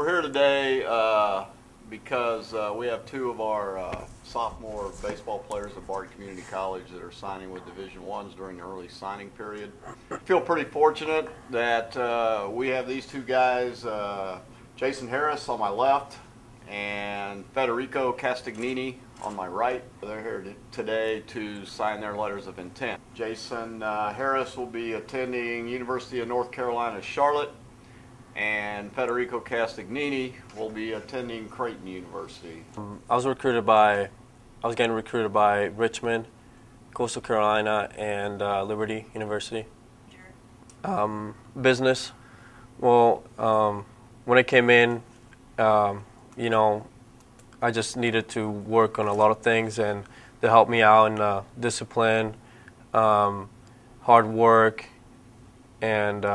We're here today because we have two of our sophomore baseball players at Barton Community College that are signing with Division I's during the early signing period. I feel pretty fortunate that we have these two guys, Jason Harris on my left and Federico Castagnini on my right. They're here today to sign their letters of intent. Jason Harris will be attending University of North Carolina, Charlotte, and Federico Castagnini will be attending Creighton University. I was getting recruited by Richmond, Coastal Carolina, and Liberty University. Business. Well, when I came in, I just needed to work on a lot of things, and they helped me out in discipline, hard work, and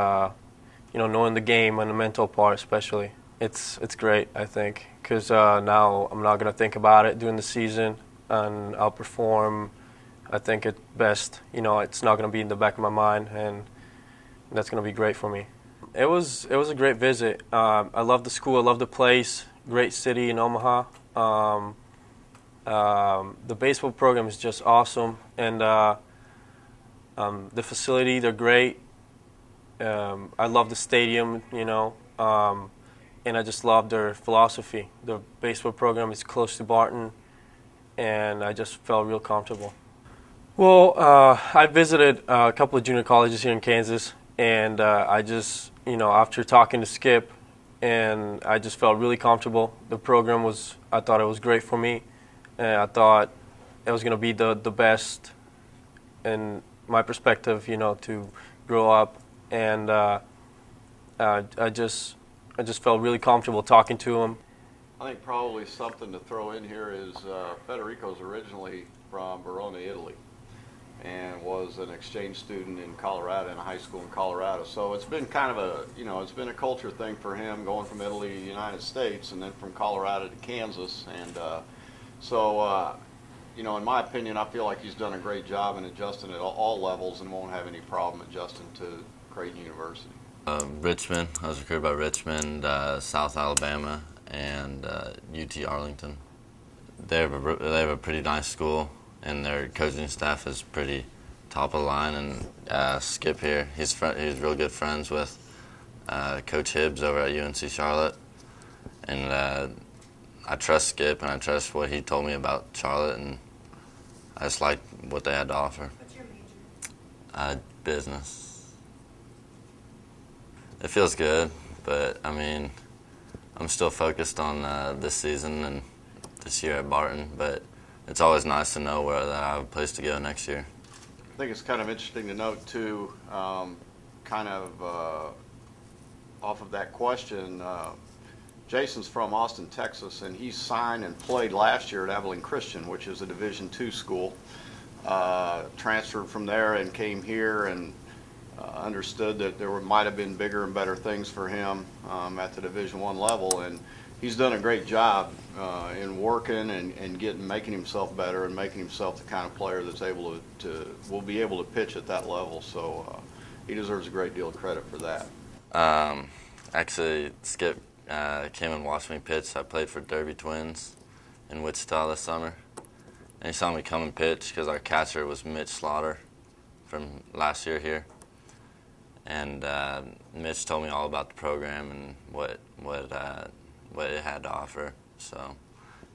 knowing the game and the mental part especially. It's great, I think, because now I'm not going to think about it during the season, and I'll perform. I think at best, it's not going to be in the back of my mind, and that's going to be great for me. It was a great visit. I love the school. I love the place. Great city in Omaha. The baseball program is just awesome, and the facility, they're great. I love the stadium, and I just love their philosophy. The baseball program is close to Barton, and I just felt real comfortable. Well, I visited a couple of junior colleges here in Kansas, and I just, after talking to Skip, and I just felt really comfortable. The program I thought it was great for me, and I thought it was going to be the best in my perspective, to grow up. And I just felt really comfortable talking to him. I think probably something to throw in here is Federico's originally from Verona, Italy, and was an exchange student in Colorado, in a high school in Colorado. So it's been kind of it's been a culture thing for him, going from Italy to the United States, and then from Colorado to Kansas. And in my opinion, I feel like he's done a great job in adjusting at all levels and won't have any problem adjusting to Creighton University. Richmond. I was recruited by Richmond, South Alabama, and UT Arlington. They have a pretty nice school, and their coaching staff is pretty top of the line. And Skip here, he's real good friends with Coach Hibbs over at UNC Charlotte, and I trust Skip and I trust what he told me about Charlotte, and I just like what they had to offer. What's your major? Business. It feels good, but I'm still focused on this season and this year at Barton, but it's always nice to know where I have a place to go next year. I think it's kind of interesting to note, too, off of that question, Jason's from Austin, Texas, and he signed and played last year at Abilene Christian, which is a Division II school. Transferred from there and came here and understood that there might have been bigger and better things for him at the Division I level, and he's done a great job in working and making himself better and making himself the kind of player that's will be able to pitch at that level. So he deserves a great deal of credit for that. Actually, Skip came and watched me pitch. I played for Derby Twins in Wichita this summer, and he saw me come and pitch because our catcher was Mitch Slaughter from last year here. And Mitch told me all about the program and what it had to offer. So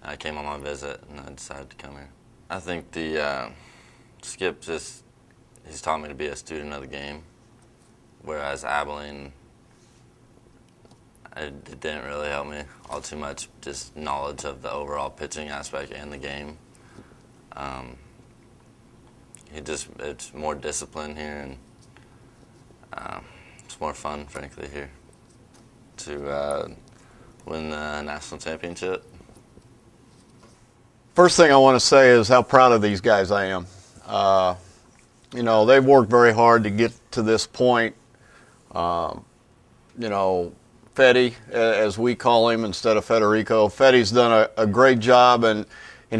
I came on my visit and I decided to come here. I think Skip he's taught me to be a student of the game, whereas Abilene, it didn't really help me all too much, just knowledge of the overall pitching aspect and the game. It's more discipline here, and it's more fun, frankly, here to win the national championship. First thing I want to say is how proud of these guys I am. They've worked very hard to get to this point. Fedi, as we call him instead of Federico, Fedi's done a great job, and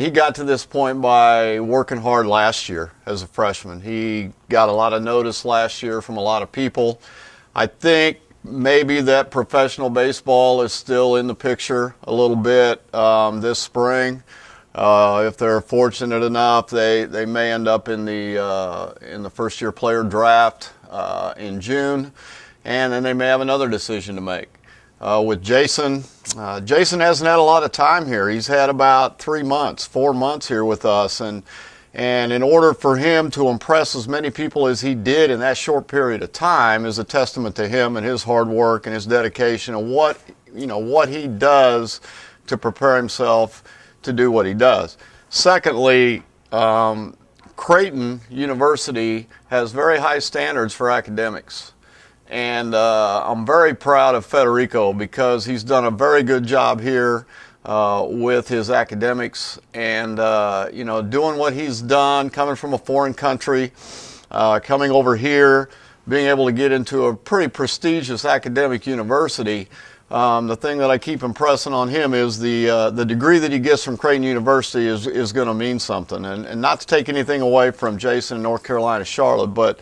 he got to this point by working hard last year as a freshman. He got a lot of notice last year from a lot of people. I think maybe that professional baseball is still in the picture a little bit this spring. If they're fortunate enough, they may end up in the first-year player draft in June, and then they may have another decision to make. With Jason, Jason hasn't had a lot of time here. He's had about 4 months here with us, and in order for him to impress as many people as he did in that short period of time is a testament to him and his hard work and his dedication and what he does to prepare himself to do what he does. Secondly, Creighton University has very high standards for academics. And I'm very proud of Federico because he's done a very good job here with his academics and, doing what he's done, coming from a foreign country, coming over here, being able to get into a pretty prestigious academic university. The thing that I keep impressing on him is the degree that he gets from Creighton University is going to mean something. And not to take anything away from Jason in North Carolina, Charlotte, but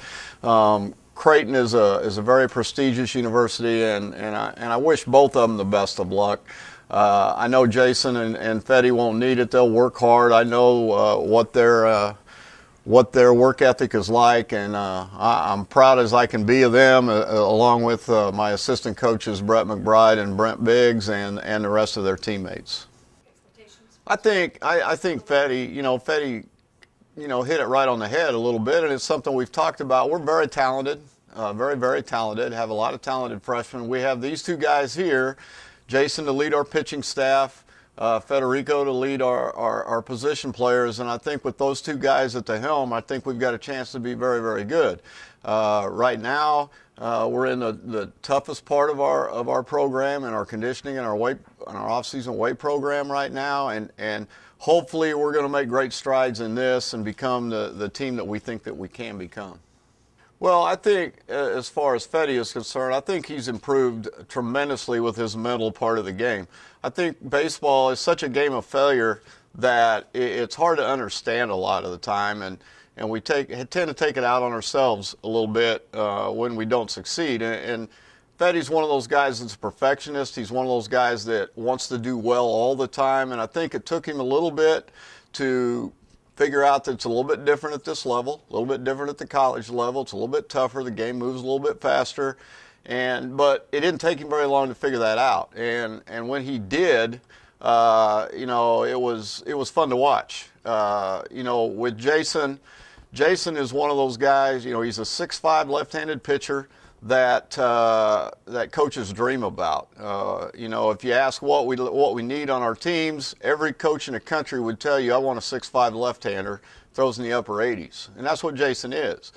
Creighton is a very prestigious university, and I wish both of them the best of luck. I know Jason and Fetty won't need it. They'll work hard. I know what their work ethic is like, and I'm proud as I can be of them, along with my assistant coaches Brett McBride and Brent Biggs, and the rest of their teammates. I think Fetty, Fetty, hit it right on the head a little bit, and it's something we've talked about. We're very talented, very, very talented, have a lot of talented freshmen. We have these two guys here, Jason to lead our pitching staff, Federico to lead our position players, and I think with those two guys at the helm, I think we've got a chance to be very, very good. Right now, we're in the toughest part of our program and our conditioning and our off-season weight program right now, and hopefully we're going to make great strides in this and become the team that we think that we can become. Well, I think as far as Fetty is concerned, I think he's improved tremendously with his mental part of the game. I think baseball is such a game of failure that it's hard to understand a lot of the time, and we tend to take it out on ourselves a little bit when we don't succeed. And Fetty's one of those guys that's a perfectionist. He's one of those guys that wants to do well all the time, and I think it took him a little bit to figure out that it's a little bit different at this level, a little bit different at the college level. It's a little bit tougher. The game moves a little bit faster, but it didn't take him very long to figure that out. And when he did, it was fun to watch. With Jason is one of those guys. He's a 6'5" left-handed pitcher that coaches dream about. If you ask what we need on our teams, every coach in the country would tell you, I want a 6'5" left-hander, throws in the upper 80s. And that's what Jason is.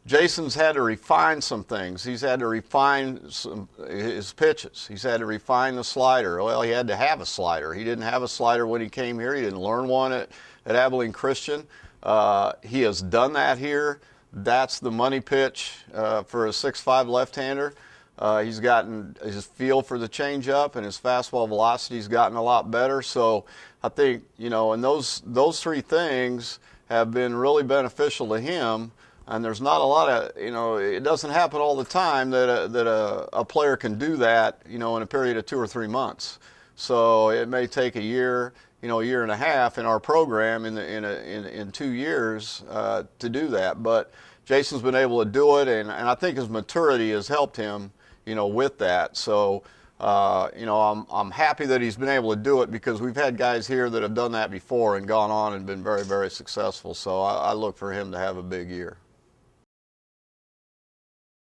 Jason's had to refine some things. He's had to refine his pitches. He's had to refine the slider. Well, he had to have a slider. He didn't have a slider when he came here. He didn't learn one at Abilene Christian. He has done that here. That's the money pitch for a 6'5" left-hander. He's gotten his feel for the changeup, and his fastball velocity's gotten a lot better. So I think, and those three things have been really beneficial to him. And there's not a lot of, it doesn't happen all the time that a player can do that, in a period of 2 or 3 months. So it may take a year, a year and a half in our program in 2 years to do that. But Jason's been able to do it, and I think his maturity has helped him, with that. So, I'm happy that he's been able to do it because we've had guys here that have done that before and gone on and been very, very successful. So I look for him to have a big year.